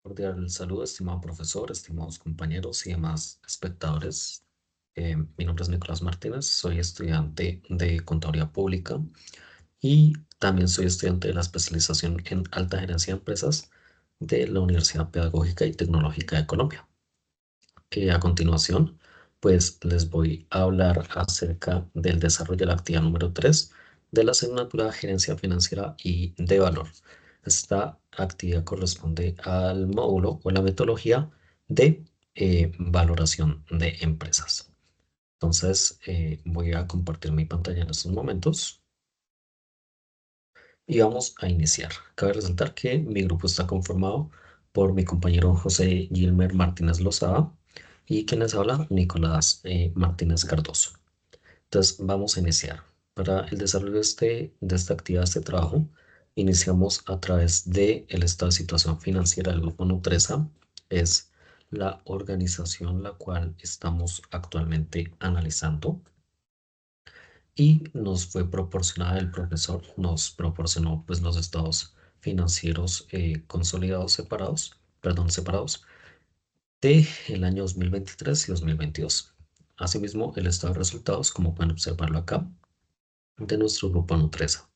Cordial saludo, estimado profesor, estimados compañeros y demás espectadores. Mi nombre es Nicolás Martínez, soy estudiante de Contaduría Pública y también soy estudiante de la especialización en Alta Gerencia de Empresas de la Universidad Pedagógica y Tecnológica de Colombia. A continuación, pues les voy a hablar acerca del desarrollo de la actividad número 3 de la asignatura Gerencia Financiera y de Valor. Esta actividad corresponde al módulo o la metodología de valoración de empresas. Entonces, voy a compartir mi pantalla en estos momentos y vamos a iniciar. Cabe resaltar que mi grupo está conformado por mi compañero José Gilmer Martínez Lozada y quien les habla, Nicolás Martínez Cardoso. Entonces, vamos a iniciar. Para el desarrollo de esta actividad, de este trabajo, iniciamos a través del estado de situación financiera del grupo Nutresa. Es la organización la cual estamos actualmente analizando y nos fue proporcionada, el profesor nos proporcionó pues los estados financieros consolidados separados de el año 2023 y 2022. Asimismo, el estado de resultados, como pueden observarlo acá, de nuestro grupo Nutresa,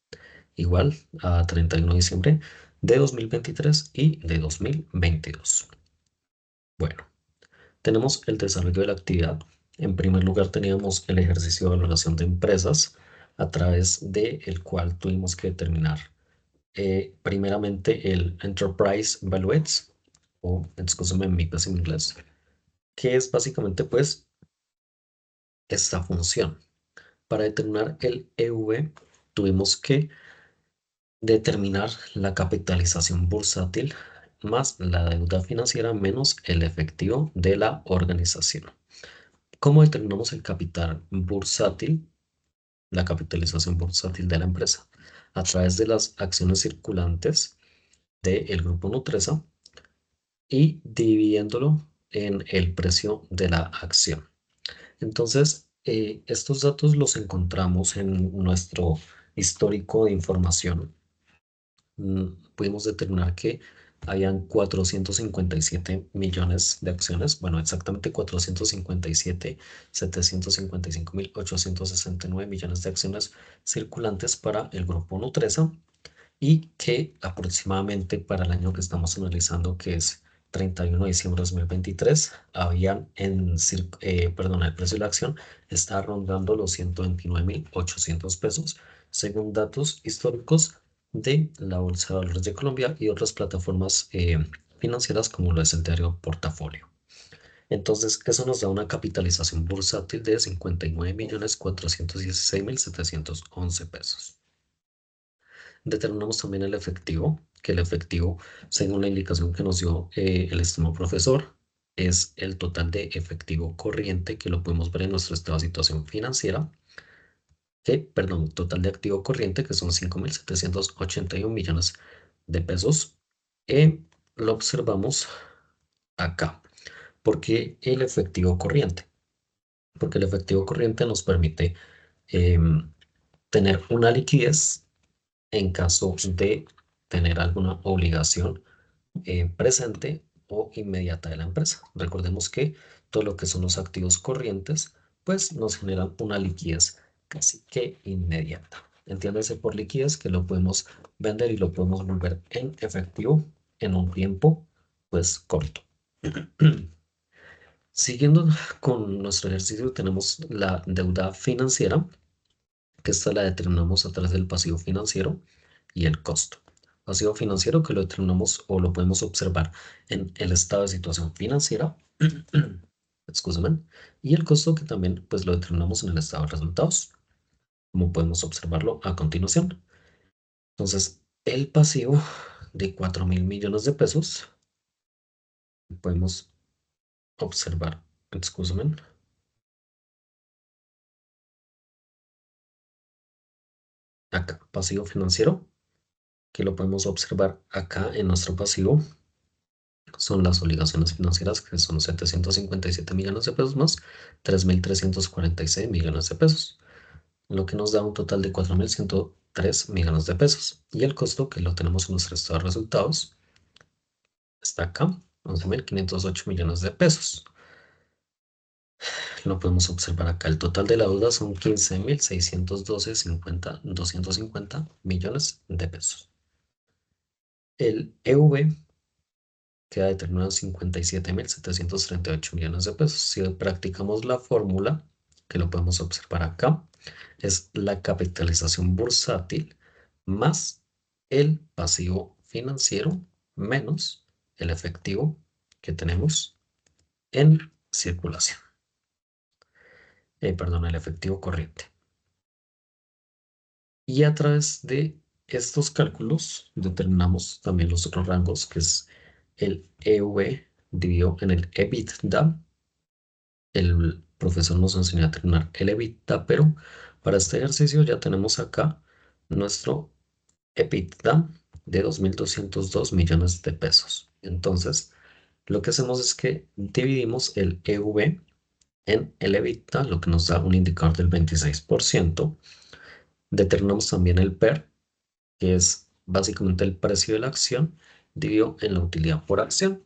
igual a 31 de diciembre de 2023 y de 2022. Bueno, tenemos el desarrollo de la actividad. En primer lugar, teníamos el ejercicio de valoración de empresas, a través del cual tuvimos que determinar primeramente el Enterprise Valuates, o excúsame mi pésimo inglés, que es básicamente pues esta función. Para determinar el EV, tuvimos que determinar la capitalización bursátil más la deuda financiera menos el efectivo de la organización. ¿Cómo determinamos el capital bursátil, la capitalización bursátil de la empresa? A través de las acciones circulantes del grupo Nutresa y dividiéndolo en el precio de la acción. Entonces, estos datos los encontramos en nuestro histórico de información. Pudimos determinar que habían 457 millones de acciones, bueno, exactamente 457.755.869 millones de acciones circulantes para el grupo Nutresa, y que aproximadamente para el año que estamos analizando, que es 31 de diciembre de 2023, habían el precio de la acción está rondando los 129.800 pesos, según datos históricos de la Bolsa de Valores de Colombia y otras plataformas financieras como lo es el diario Portafolio. Entonces, eso nos da una capitalización bursátil de 59.416.711 pesos. Determinamos también el efectivo, que el efectivo, según la indicación que nos dio el estimado profesor, es el total de efectivo corriente, que lo podemos ver en nuestro estado de situación financiera, total de activo corriente, que son 5.781 millones de pesos. Lo observamos acá. ¿Por qué el efectivo corriente? Porque el efectivo corriente nos permite tener una liquidez en caso de tener alguna obligación presente o inmediata de la empresa. Recordemos que todo lo que son los activos corrientes, pues nos generan una liquidez casi que inmediata. Entiéndase por liquidez que lo podemos vender y lo podemos volver en efectivo en un tiempo, pues corto. Siguiendo con nuestro ejercicio, tenemos la deuda financiera, que esta la determinamos a través del pasivo financiero y el costo. Pasivo financiero que lo determinamos o lo podemos observar en el estado de situación financiera, excúsenme, y el costo que también pues lo determinamos en el estado de resultados, como podemos observarlo a continuación. Entonces, el pasivo de 4.000 millones de pesos, podemos observar, excúsenme, acá, pasivo financiero, que lo podemos observar acá en nuestro pasivo. Son las obligaciones financieras, que son 757 millones de pesos más 3.346 millones de pesos, lo que nos da un total de 4.103 millones de pesos. Y el costo, que lo tenemos en nuestro estado de resultados, está acá, 11.508 millones de pesos. Lo podemos observar acá. El total de la deuda son 15.612.250 millones de pesos. El EV queda determinado en 57.738 millones de pesos. Si practicamos la fórmula, que lo podemos observar acá, es la capitalización bursátil más el pasivo financiero menos el efectivo que tenemos en circulación. Perdón, el efectivo corriente. Y a través de estos cálculos determinamos también los otros rangos, que es el EV dividido en el EBITDA. El profesor nos enseñó a determinar el EBITDA, pero para este ejercicio ya tenemos acá nuestro EBITDA de 2.202 millones de pesos. Entonces, lo que hacemos es que dividimos el EV en el EBITDA, lo que nos da un indicador del 26%. Determinamos también el PER, que es básicamente el precio de la acción dividido en la utilidad por acción.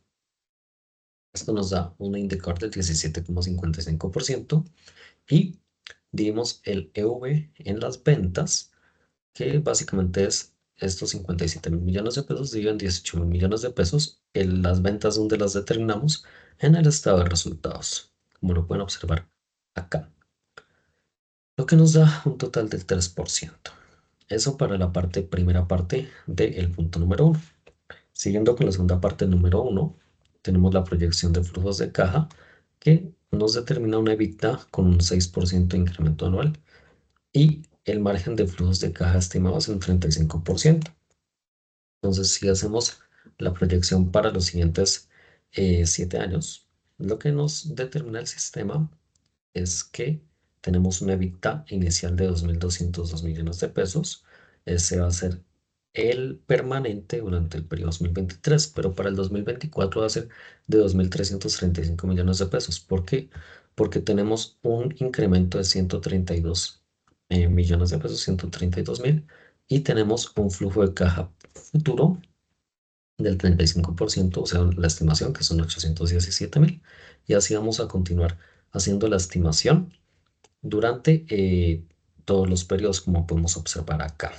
Esto nos da un indicador del 17,55% y dividimos el EV en las ventas, que básicamente es estos 57.000 millones de pesos dividido en 18.000 millones de pesos, en las ventas donde las determinamos en el estado de resultados, como lo pueden observar acá, lo que nos da un total del 3%. Eso para la primera parte del punto número uno. Siguiendo con la segunda parte número uno, tenemos la proyección de flujos de caja que nos determina una EBITDA con un 6% de incremento anual y el margen de flujos de caja estimado es un 35%. Entonces, si hacemos la proyección para los siguientes 7 años, lo que nos determina el sistema es que tenemos una EBITDA inicial de 2.202 millones de pesos. Ese va a ser el permanente durante el periodo 2023, pero para el 2024 va a ser de 2.335 millones de pesos. ¿Por qué? Porque tenemos un incremento de 132 millones de pesos, 132.000, y tenemos un flujo de caja futuro del 35%, o sea, la estimación que son 817.000, y así vamos a continuar haciendo la estimación durante todos los periodos, como podemos observar acá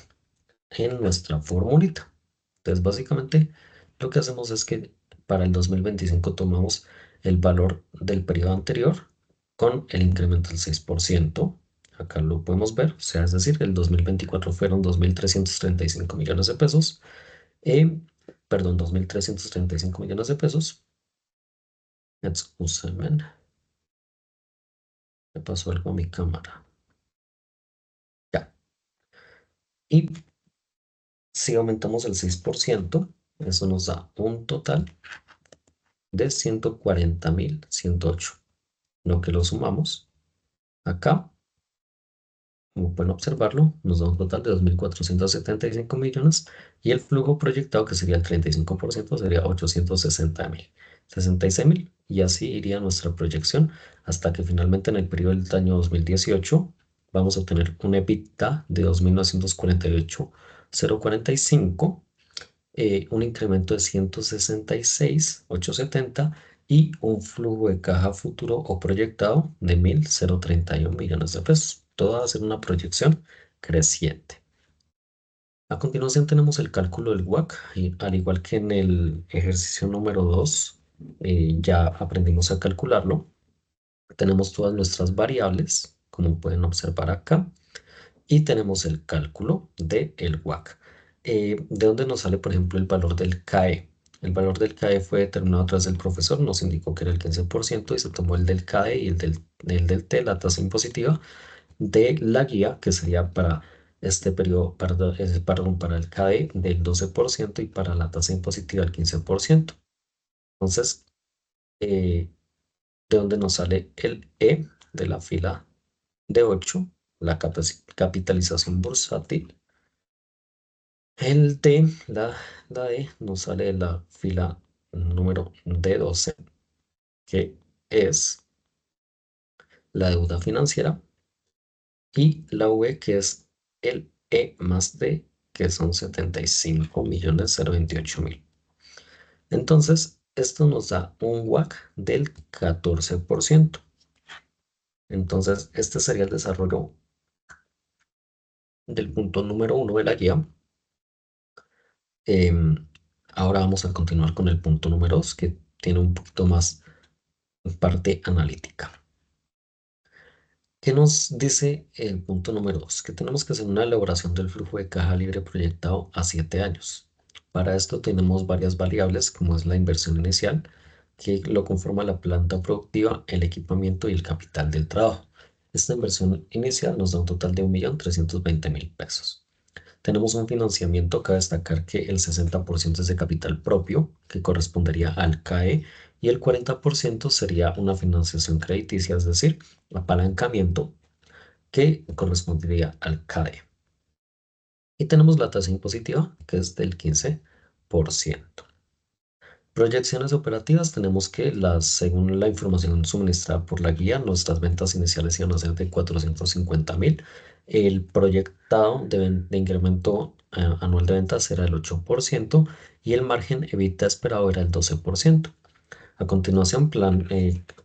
en nuestra formulita. Entonces, básicamente, lo que hacemos es que para el 2025 tomamos el valor del periodo anterior con el incremento del 6%. Acá lo podemos ver, o sea, es decir, el 2024 fueron 2.335 millones de pesos. Perdón, 2.335 millones de pesos. Excúsenme, me pasó algo a mi cámara. Ya. Y si aumentamos el 6%, eso nos da un total de 140.108. Lo que lo sumamos acá, como pueden observarlo, nos da un total de 2.475 millones y el flujo proyectado, que sería el 35%, sería 860.000, 66.000, y así iría nuestra proyección hasta que finalmente en el periodo del año 2018 vamos a obtener un EBITDA de 2.948.045, un incremento de 166.870 y un flujo de caja futuro o proyectado de 1.031 millones de pesos. Todo va a ser una proyección creciente. A continuación tenemos el cálculo del WACC y al igual que en el ejercicio número 2, ya aprendimos a calcularlo. Tenemos todas nuestras variables, como pueden observar acá, y tenemos el cálculo del WACC. ¿De dónde nos sale, por ejemplo, el valor del CAE? El valor del CAE fue determinado a través del profesor, nos indicó que era el 15% y se tomó el del CAE y el del T, la tasa impositiva, de la guía, que sería para este periodo, perdón, para el CAE del 12% y para la tasa impositiva del 15%. Entonces, ¿de dónde nos sale el E de la fila de 8? La capitalización bursátil. El D, la D nos sale de la fila número D12, que es la deuda financiera, y la V, que es el E más D, que son 75.028.000. Entonces, Esto nos da un WACC del 14%. Entonces, este sería el desarrollo del punto número uno de la guía. Em, Ahora vamos a continuar con el punto número 2, que tiene un poquito más parte analítica. ¿Qué nos dice el punto número 2? Que tenemos que hacer una elaboración del flujo de caja libre proyectado a 7 años. Para esto tenemos varias variables, como es la inversión inicial, que lo conforma la planta productiva, el equipamiento y el capital del trabajo. Esta inversión inicial nos da un total de 1.320.000 pesos. Tenemos un financiamiento, cabe destacar que el 60% es de capital propio, que correspondería al CAE, y el 40% sería una financiación crediticia, es decir, apalancamiento, que correspondería al CADE. Y tenemos la tasa impositiva, que es del 15%. Proyecciones operativas, tenemos que según la información suministrada por la guía, nuestras ventas iniciales iban a ser de 450.000. El proyectado de incremento anual de ventas era el 8% y el margen EBITDA esperado era el 12%. A continuación,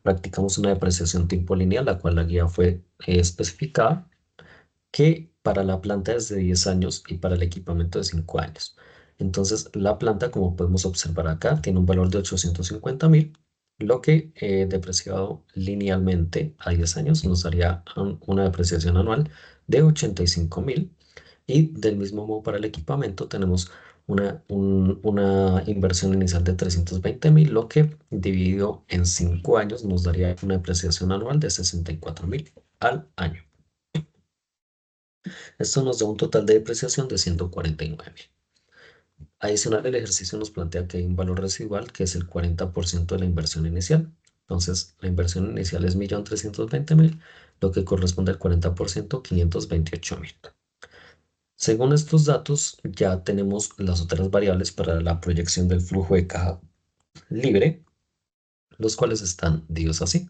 practicamos una depreciación tipo lineal, la cual la guía fue especificada que para la planta es de 10 años y para el equipamiento de 5 años. Entonces, la planta, como podemos observar acá, tiene un valor de 850.000, lo que depreciado linealmente a 10 años nos daría una depreciación anual de 85.000. Y del mismo modo para el equipamiento tenemos una inversión inicial de 320.000, lo que dividido en 5 años nos daría una depreciación anual de 64.000 al año. Esto nos da un total de depreciación de 149.000. Adicional, el ejercicio nos plantea que hay un valor residual que es el 40% de la inversión inicial. Entonces, la inversión inicial es 1.320.000, lo que corresponde al 40%, 528.000. Según estos datos, ya tenemos las otras variables para la proyección del flujo de caja libre, los cuales están divididos así.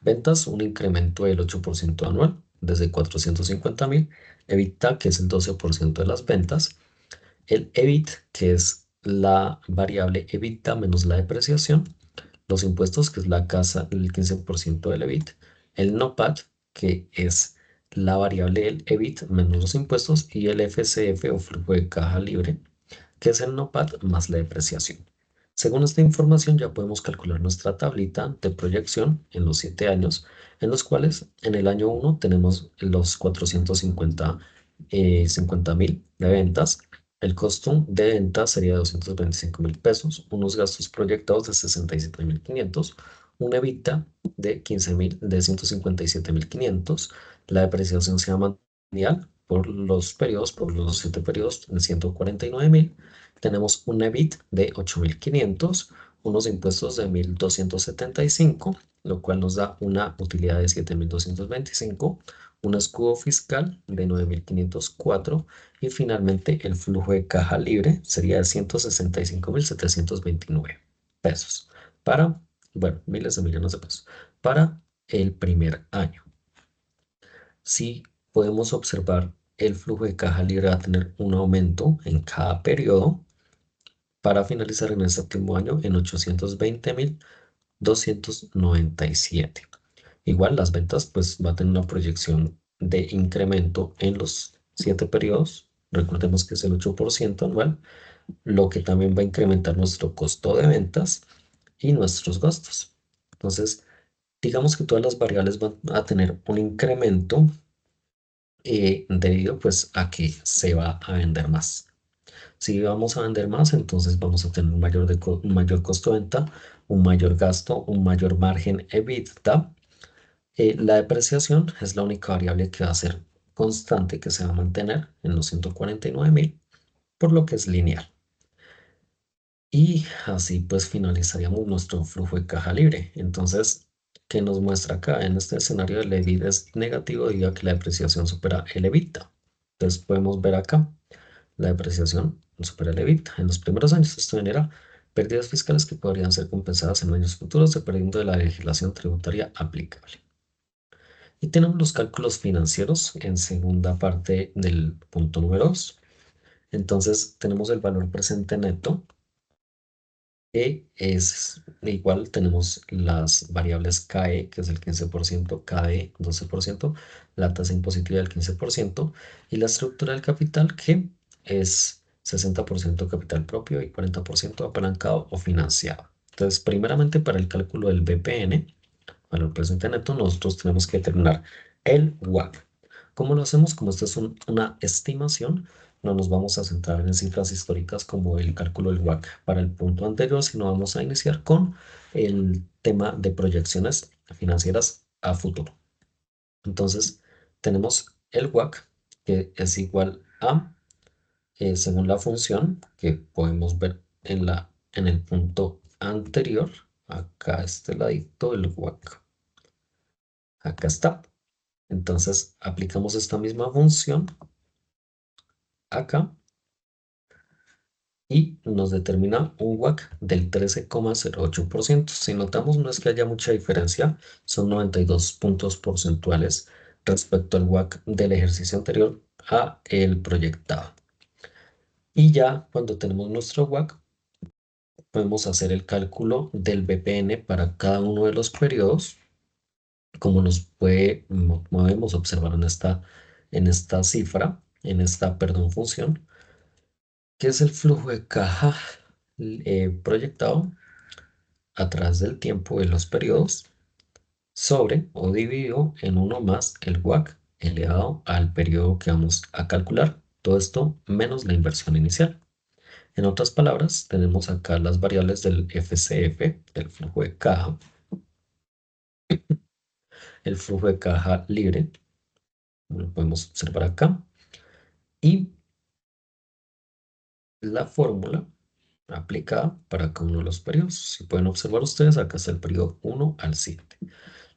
Ventas, un incremento del 8% anual, desde 450.000. EBITDA, que es el 12% de las ventas. El EBIT, que es la variable EBITDA menos la depreciación. Los impuestos, que es la casa, el 15% del EBIT. El NOPAT, que es la variable del EBIT menos los impuestos. Y el FCF o flujo de caja libre, que es el NOPAT más la depreciación. Según esta información ya podemos calcular nuestra tablita de proyección en los 7 años, en los cuales en el año 1 tenemos los 450.000 de ventas. El costo de venta sería de 225.000 pesos, unos gastos proyectados de 67.500, un EBITDA de 157.500. La depreciación se llama anual por los periodos, por los 7 periodos, de 149.000. Tenemos un EBIT de 8.500, unos impuestos de 1.275, lo cual nos da una utilidad de 7.225, un escudo fiscal de 9.504 y finalmente el flujo de caja libre sería de 165.729 pesos para, bueno, miles de millones de pesos para el primer año. Si podemos observar, el flujo de caja libre va a tener un aumento en cada periodo para finalizar en el séptimo año en 820.297. Igual las ventas pues va a tener una proyección de incremento en los 7 periodos. Recordemos que es el 8% anual, lo que también va a incrementar nuestro costo de ventas y nuestros gastos. Entonces, digamos que todas las variables van a tener un incremento debido pues a que se va a vender más. Si vamos a vender más, entonces vamos a tener un mayor costo de venta, un mayor gasto, un mayor margen EBITDA. La depreciación es la única variable que va a ser constante, que se va a mantener en los 149.000, por lo que es lineal. Y así pues finalizaríamos nuestro flujo de caja libre. Entonces, ¿qué nos muestra acá? En este escenario el EBITDA es negativo debido a que la depreciación supera el EBITDA. Entonces podemos ver acá la depreciación supera el EBITDA. En los primeros años esto genera pérdidas fiscales que podrían ser compensadas en años futuros dependiendo de la legislación tributaria aplicable. Y tenemos los cálculos financieros en segunda parte del punto número 2. Entonces tenemos el valor presente neto es igual, tenemos las variables KE, que es el 15%, KD 12%, la tasa impositiva del 15% y la estructura del capital, que es 60% capital propio y 40% apalancado o financiado. Entonces, primeramente para el cálculo del BPN, valor presente neto, nosotros tenemos que determinar el WACC. ¿Cómo lo hacemos? Como esta es una estimación, no nos vamos a centrar en cifras históricas como el cálculo del WACC para el punto anterior, sino vamos a iniciar con el tema de proyecciones financieras a futuro. Entonces, tenemos el WACC, que es igual a, según la función que podemos ver en el punto anterior, acá a este ladito, el WACC. Acá está. Entonces, aplicamos esta misma función acá y nos determina un WACC del 13,08%. Si notamos, no es que haya mucha diferencia, son 92 puntos porcentuales respecto al WACC del ejercicio anterior a el proyectado. Y ya cuando tenemos nuestro WACC, podemos hacer el cálculo del BPN para cada uno de los periodos, como podemos observar en esta cifra, perdón, función, que es el flujo de caja proyectado a través del tiempo de los periodos sobre o dividido en uno más el WACC elevado al periodo que vamos a calcular. Todo esto menos la inversión inicial. En otras palabras, tenemos acá las variables del FCF, del flujo de caja, el flujo de caja libre, lo podemos observar acá, y la fórmula aplicada para cada uno de los periodos. Si pueden observar ustedes, acá está el periodo 1 al 7.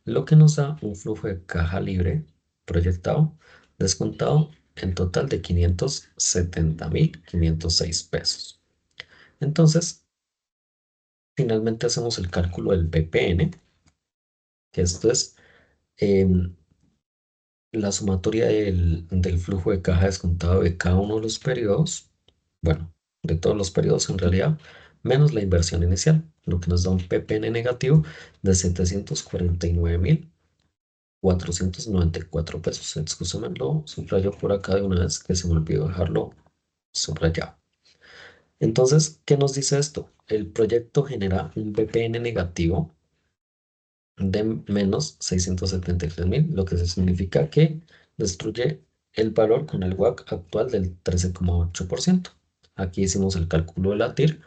Lo que nos da un flujo de caja libre proyectado, descontado en total de 570.506 pesos. Entonces, finalmente hacemos el cálculo del BPN, que esto es em, la sumatoria del flujo de caja descontado de cada uno de los periodos, bueno, de todos los periodos en realidad, menos la inversión inicial, lo que nos da un PPN negativo de 749.494 pesos. Excúsame, lo subrayo por acá de una vez que se me olvidó dejarlo subrayado. Entonces, ¿qué nos dice esto? El proyecto genera un BPN negativo de menos 673.000, lo que significa que destruye el valor con el WACC actual del 13,8%. Aquí hicimos el cálculo de la TIR,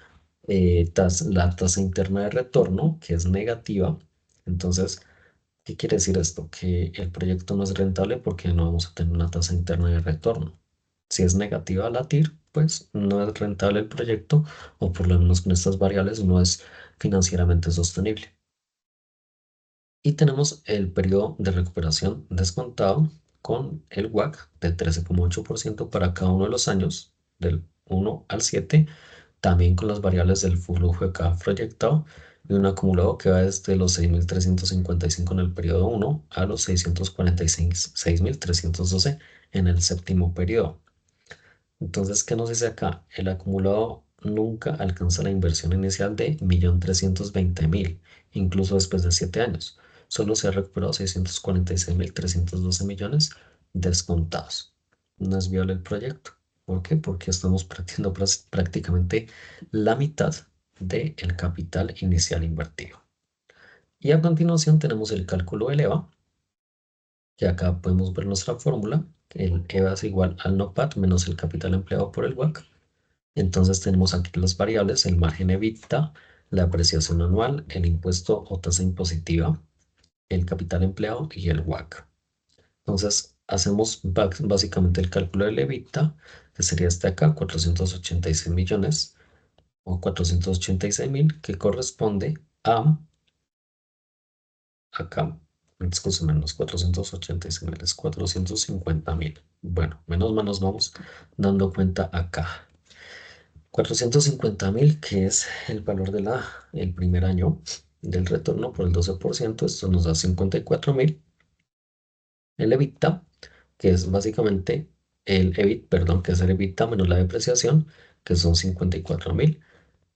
la tasa interna de retorno, que es negativa. Entonces, ¿qué quiere decir esto? Que el proyecto no es rentable porque no vamos a tener una tasa interna de retorno. Si es negativa la TIR, pues no es rentable el proyecto, o por lo menos con estas variables no es financieramente sostenible. Y tenemos el periodo de recuperación descontado con el WACC del 13,8% para cada uno de los años, del 1 al 7, también con las variables del flujo de cada proyectado y un acumulado que va desde los 6.355 en el periodo 1 a los 646.312 en el séptimo periodo. Entonces, ¿qué nos dice acá? El acumulado nunca alcanza la inversión inicial de 1.320.000, incluso después de 7 años. Solo se ha recuperado 646.312 millones descontados. No es viable el proyecto. ¿Por qué? Porque estamos perdiendo prácticamente la mitad del capital inicial invertido. Y a continuación tenemos el cálculo del EVA, que acá podemos ver nuestra fórmula. El EVA es igual al NOPAT menos el capital empleado por el WACC. Entonces tenemos aquí las variables, el margen EBITDA, la apreciación anual, el impuesto o tasa impositiva, el capital empleado y el WACC. Entonces hacemos básicamente el cálculo del EBITDA, que sería este acá, 486 millones o 486.000, que corresponde a acá, excúsenme, los 486.000 es 450.000. Bueno, menos mal nos vamos dando cuenta acá. 450.000, que es el valor el primer año del retorno por el 12%, esto nos da 54.000. El EBITDA, que es básicamente el EBIT, perdón, que es el EBITDA menos la depreciación, que son 54.000,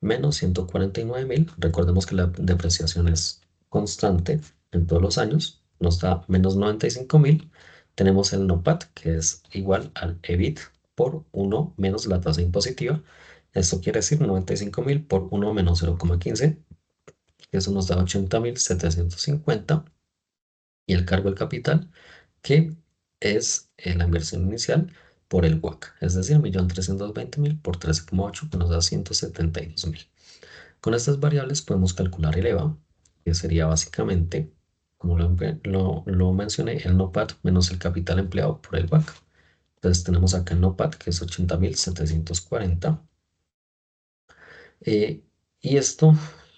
menos 149.000. Recordemos que la depreciación es constante en todos los años, nos da menos 95.000. Tenemos el NOPAT, que es igual al EBIT por 1 menos la tasa impositiva. Esto quiere decir 95.000 por 1 menos 0,15, que eso nos da 80.750. Y el cargo del capital, que es la inversión inicial por el WACC, es decir, 1.320.000 por 13,8, que nos da 172.000. Con estas variables podemos calcular el EVA, que sería básicamente, como lo mencioné, el NOPAT menos el capital empleado por el WACC. Entonces tenemos acá el NOPAT, que es 80.740. eh, y esto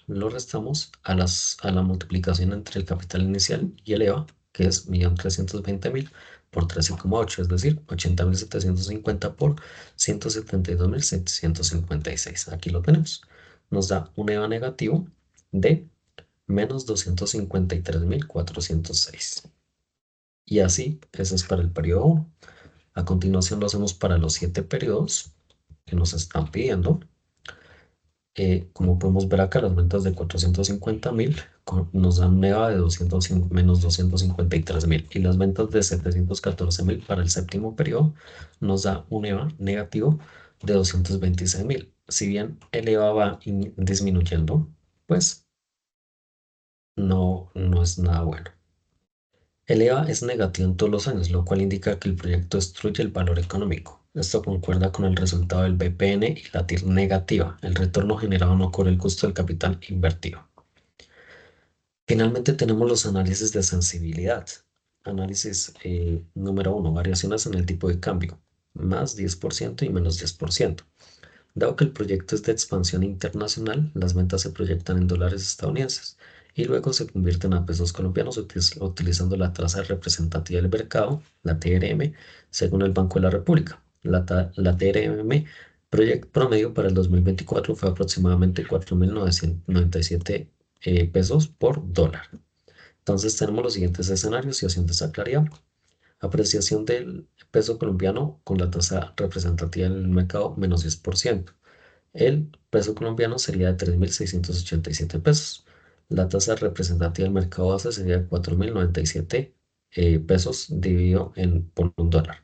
lo restamos a la multiplicación entre el capital inicial y el EVA, que es 1.320.000 por 13,8, es decir, 80.750 por 172.756. Aquí lo tenemos. Nos da un EVA negativo de menos 253.406. Y así, ese es para el periodo 1. A continuación lo hacemos para los 7 periodos que nos están pidiendo. Como podemos ver acá, las ventas de 450.000 nos dan un EVA de menos 253.000, y las ventas de 714.000 para el séptimo periodo nos da un EVA negativo de 226.000. Si bien el EVA va disminuyendo, pues no es nada bueno. El EVA es negativo en todos los años, lo cual indica que el proyecto destruye el valor económico. Esto concuerda con el resultado del BPN y la TIR negativa. El retorno generado no cubre el costo del capital invertido. Finalmente tenemos los análisis de sensibilidad. Análisis número 1, variaciones en el tipo de cambio, más 10% y menos 10%. Dado que el proyecto es de expansión internacional, las ventas se proyectan en dólares estadounidenses y luego se convierten a pesos colombianos utilizando la tasa representativa del mercado, la TRM, según el Banco de la República. La TRM promedio para el 2024 fue aproximadamente 4.997 pesos por dólar. Entonces tenemos los siguientes escenarios y haciendo esta claridad. Apreciación del peso colombiano con la tasa representativa del mercado menos 10%. El peso colombiano sería de 3.687 pesos. La tasa representativa del mercado base sería de 4.097 pesos dividido por un dólar.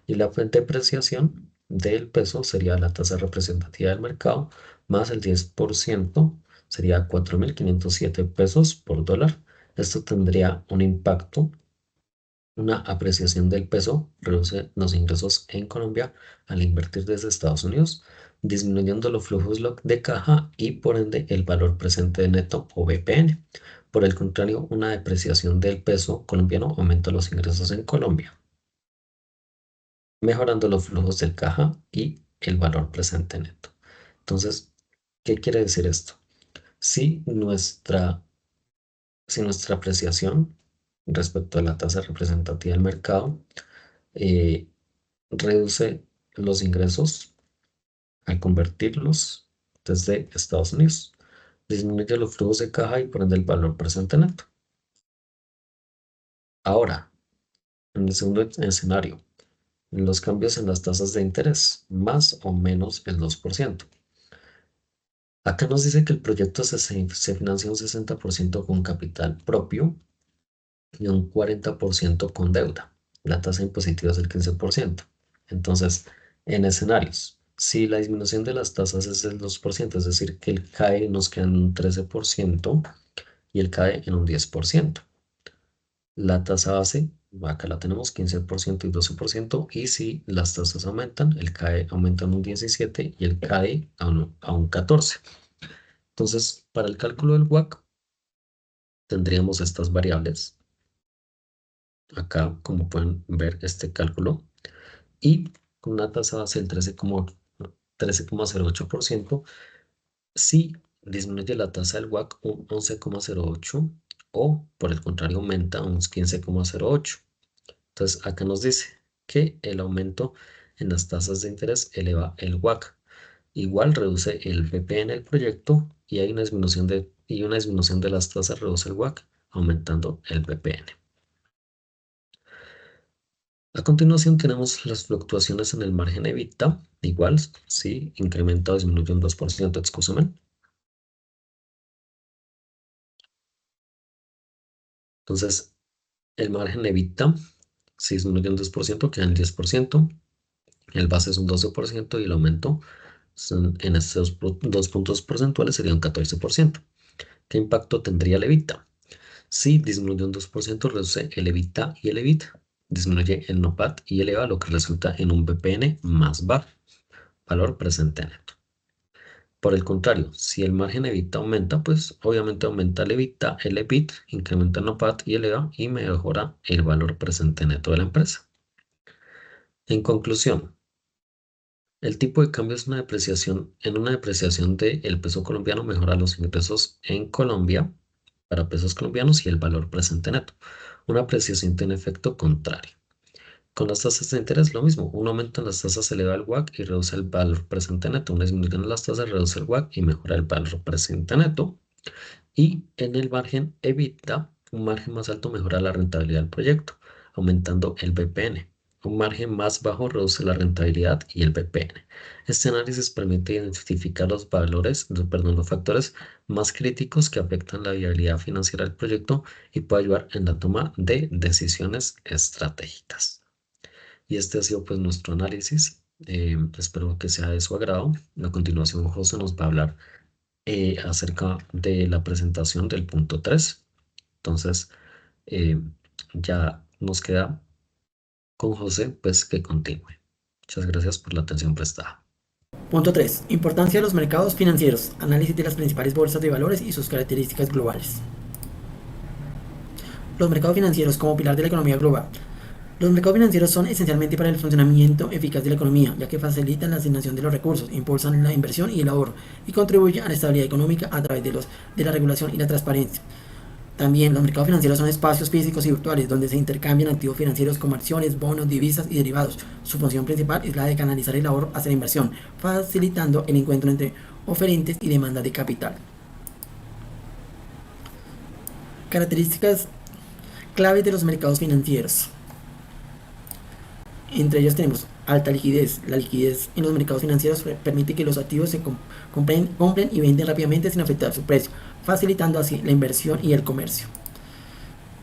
Y la depreciación del peso sería la tasa representativa del mercado más el 10%, sería 4.507 pesos por dólar. Esto tendría un impacto. Una apreciación del peso reduce los ingresos en Colombia al invertir desde Estados Unidos, disminuyendo los flujos de caja y por ende el valor presente de neto o BPN. Por el contrario, una depreciación del peso colombiano aumenta los ingresos en Colombia, mejorando los flujos del caja y el valor presente neto. Entonces, ¿qué quiere decir esto? Si nuestra, si nuestra apreciación respecto a la tasa representativa del mercado eh, reduce los ingresos al convertirlos desde Estados Unidos, disminuye los flujos de caja y por ende el valor presente neto. Ahora, en el segundo escenario, los cambios en las tasas de interés, más o menos el 2%. Acá nos dice que el proyecto se financia un 60% con capital propio y un 40% con deuda. La tasa impositiva es el 15%. Entonces, en escenarios, si la disminución de las tasas es del 2%, es decir, que el CAE nos queda en un 13% y el CAE en un 10%. La tasa base, acá la tenemos 15% y 12%, y si las tasas aumentan, el CAE aumenta en un 17% y el CAE a un 14%. Entonces, para el cálculo del WACC, tendríamos estas variables. Acá, como pueden ver, este cálculo. Y con una tasa base del 13,08%, si disminuye la tasa del WACC un 11,08 o por el contrario aumenta un 15,08. Entonces acá nos dice que el aumento en las tasas de interés eleva el WACC. Igual reduce el BP en el proyecto y hay una disminución de las tasas reduce el WACC, aumentando el BPN. A continuación tenemos las fluctuaciones en el margen EBITDA. igual, si incrementa o disminuye un 2%, excúsame. Entonces, el margen evita, si disminuye un 2%, queda en 10%. El base es un 12% y el aumento en estos 2 puntos porcentuales sería un 14%. ¿Qué impacto tendría el evita? Si disminuye un 2%, reduce el evita y el EBIT. Disminuye el NOPAT y el EVA, lo que resulta en un BPN más bajo, valor presente neto. Por el contrario, si el margen evita aumenta, pues obviamente aumenta el evita, el EBIT, incrementa el NOPAT y el EVA y mejora el valor presente neto de la empresa. En conclusión, el tipo de cambio es una depreciación. En una depreciación del peso colombiano mejora los ingresos en Colombia para pesos colombianos y el valor presente neto. Una apreciación tiene efecto contrario. Con las tasas de interés lo mismo. Un aumento en las tasas eleva el WACC y reduce el valor presente neto. Una disminución en las tasas reduce el WACC y mejora el valor presente neto. Y en el margen EBITDA, un margen más alto mejora la rentabilidad del proyecto, aumentando el BPN. Un margen más bajo reduce la rentabilidad y el BPN. Este análisis permite identificar los factores más críticos que afectan la viabilidad financiera del proyecto y puede ayudar en la toma de decisiones estratégicas. Y este ha sido pues nuestro análisis. Espero que sea de su agrado. A continuación, José nos va a hablar acerca de la presentación del punto 3. Entonces, eh, ya nos queda con José, pues que continúe. Muchas gracias por la atención prestada. Punto 3. Importancia de los mercados financieros. Análisis de las principales bolsas de valores y sus características globales. Los mercados financieros como pilar de la economía global. Los mercados financieros son esencialmente para el funcionamiento eficaz de la economía, ya que facilitan la asignación de los recursos, impulsan la inversión y el ahorro, y contribuyen a la estabilidad económica a través de la regulación y la transparencia. También los mercados financieros son espacios físicos y virtuales donde se intercambian activos financieros como acciones, bonos, divisas y derivados. Su función principal es la de canalizar el ahorro hacia la inversión, facilitando el encuentro entre oferentes y demanda de capital. Características claves de los mercados financieros. Entre ellos tenemos alta liquidez. La liquidez en los mercados financieros permite que los activos se compren y venden rápidamente sin afectar su precio, facilitando así la inversión y el comercio.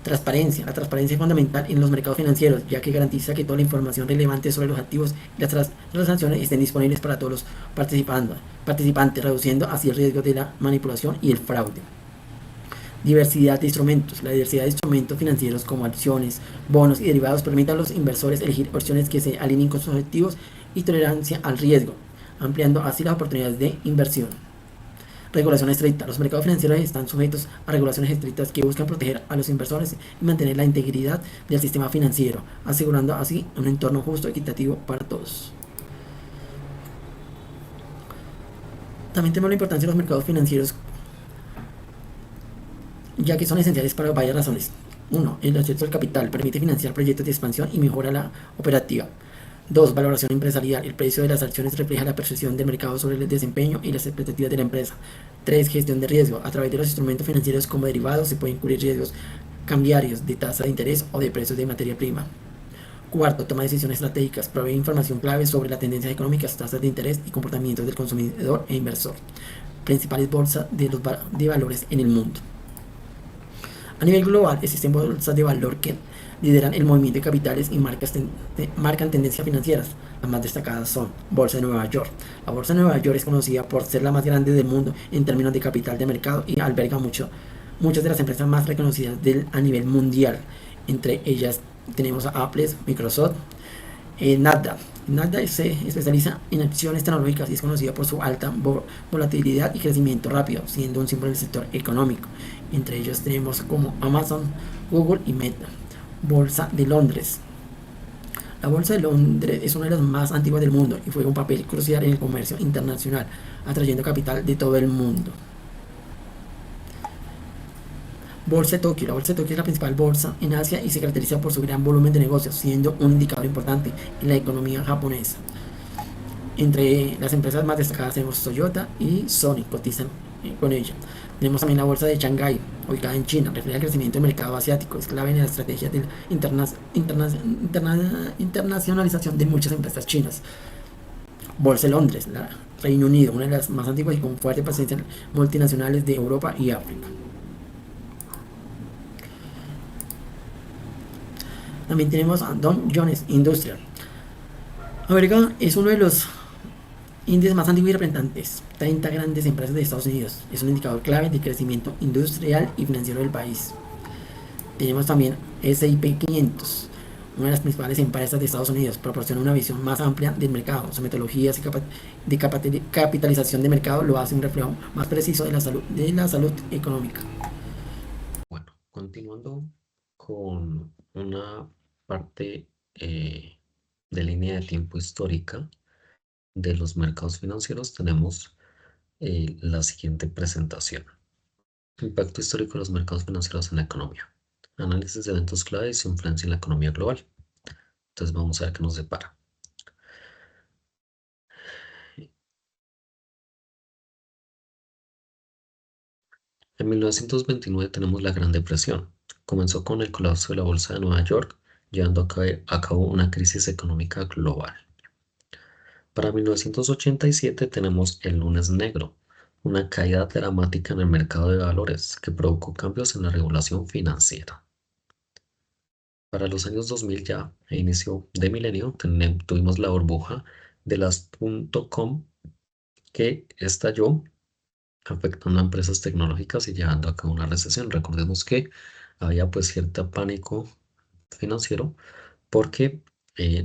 Transparencia. La transparencia es fundamental en los mercados financieros, ya que garantiza que toda la información relevante sobre los activos y las transacciones estén disponibles para todos los participantes, reduciendo así el riesgo de la manipulación y el fraude. Diversidad de instrumentos. La diversidad de instrumentos financieros como acciones, bonos y derivados permite a los inversores elegir opciones que se alineen con sus objetivos y tolerancia al riesgo, ampliando así las oportunidades de inversión. Regulación estricta. Los mercados financieros están sujetos a regulaciones estrictas que buscan proteger a los inversores y mantener la integridad del sistema financiero, asegurando así un entorno justo y equitativo para todos. También tenemos la importancia de los mercados financieros, ya que son esenciales para varias razones. 1. El acceso al capital permite financiar proyectos de expansión y mejora la operativa. 2. Valoración empresarial. El precio de las acciones refleja la percepción del mercado sobre el desempeño y las expectativas de la empresa. 3. Gestión de riesgo. A través de los instrumentos financieros como derivados se pueden cubrir riesgos cambiarios de tasa de interés o de precios de materia prima. 4. Toma de decisiones estratégicas. Provee información clave sobre las tendencias económicas, tasas de interés y comportamientos del consumidor e inversor. Principales bolsas de valores en el mundo. A nivel global, existen bolsas de valor que lideran el movimiento de capitales y marcan tendencias financieras. Las más destacadas son Bolsa de Nueva York. La Bolsa de Nueva York es conocida por ser la más grande del mundo en términos de capital de mercado y alberga muchas de las empresas más reconocidas a nivel mundial. Entre ellas tenemos a Apple, Microsoft, Nasdaq. Nasdaq se especializa en acciones tecnológicas y es conocida por su alta volatilidad y crecimiento rápido, siendo un símbolo del sector económico. Entre ellos tenemos como Amazon, Google y Meta. Bolsa de Londres. La Bolsa de Londres es una de las más antiguas del mundo y juega un papel crucial en el comercio internacional, atrayendo capital de todo el mundo. Bolsa de Tokio. La Bolsa de Tokio es la principal bolsa en Asia y se caracteriza por su gran volumen de negocios, siendo un indicador importante en la economía japonesa. Entre las empresas más destacadas tenemos Toyota y Sony, cotizan con ella. Tenemos también la bolsa de Shanghái, ubicada en China, refleja el crecimiento del mercado asiático, es clave en la estrategia de la internacionalización de muchas empresas chinas. Bolsa de Londres, Reino Unido, una de las más antiguas y con fuerte presencia multinacionales de Europa y África. También tenemos a Dow Jones Industrial. América es uno de los índices más antiguos y representantes. 30 grandes empresas de Estados Unidos. Es un indicador clave de crecimiento industrial y financiero del país. Tenemos también S&P 500, una de las principales empresas de Estados Unidos. Proporciona una visión más amplia del mercado. Sus metodologías de capitalización de mercado lo hace un reflejo más preciso de la salud económica. Bueno, continuando con una parte de línea de tiempo histórica de los mercados financieros, tenemos la siguiente presentación. Impacto histórico de los mercados financieros en la economía. Análisis de eventos clave y su influencia en la economía global. Entonces vamos a ver qué nos depara. En 1929 tenemos la Gran Depresión. Comenzó con el colapso de la Bolsa de Nueva York, llevando a cabo una crisis económica global. Para 1987 tenemos el Lunes Negro, una caída dramática en el mercado de valores que provocó cambios en la regulación financiera. Para los años 2000 ya, a inicio de milenio, tuvimos la burbuja de las .com que estalló afectando a empresas tecnológicas y llevando a cabo una recesión. Recordemos que había pues cierto pánico financiero porque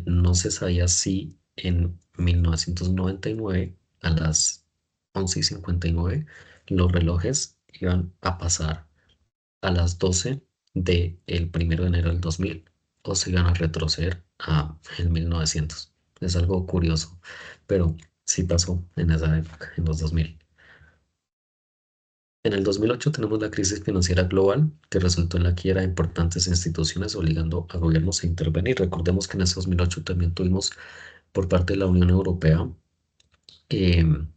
no se sabía si en 1999 a las 11:59 los relojes iban a pasar a las 12 del 1 de enero del 2000 o se iban a retroceder a el 1900. Es algo curioso, pero sí pasó en esa época, en los 2000. En el 2008 tenemos la crisis financiera global que resultó en la quiebra de importantes instituciones obligando a gobiernos a intervenir. Recordemos que en ese 2008 también tuvimos por parte de la Unión Europea, em,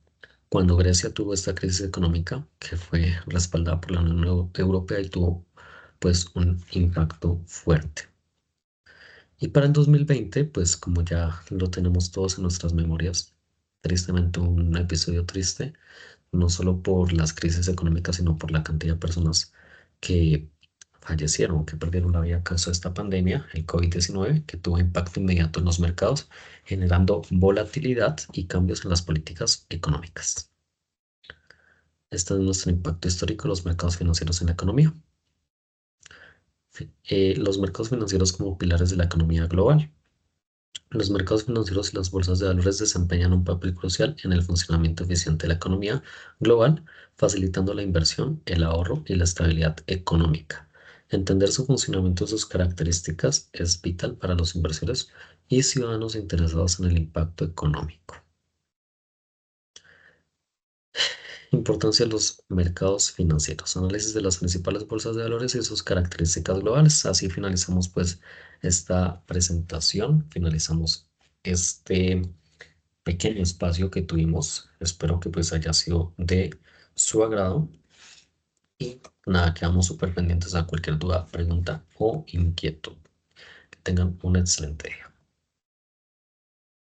cuando Grecia tuvo esta crisis económica que fue respaldada por la Unión Europea y tuvo pues un impacto fuerte. Y para el 2020, pues como ya lo tenemos todos en nuestras memorias, tristemente un episodio triste no solo por las crisis económicas, sino por la cantidad de personas que fallecieron, que perdieron la vida a causa de esta pandemia, el COVID-19, que tuvo impacto inmediato en los mercados, generando volatilidad y cambios en las políticas económicas. Este es nuestro impacto histórico de los mercados financieros en la economía. Los mercados financieros como pilares de la economía global. Los mercados financieros y las bolsas de valores desempeñan un papel crucial en el funcionamiento eficiente de la economía global, facilitando la inversión, el ahorro y la estabilidad económica. Entender su funcionamiento y sus características es vital para los inversores y ciudadanos interesados en el impacto económico. Importancia de los mercados financieros. Análisis de las principales bolsas de valores y sus características globales. Así finalizamos pues esta presentación. Finalizamos este pequeño espacio que tuvimos. Espero que pues haya sido de su agrado. Y nada, quedamos súper pendientes a cualquier duda, pregunta o inquietud. Que tengan un excelente día.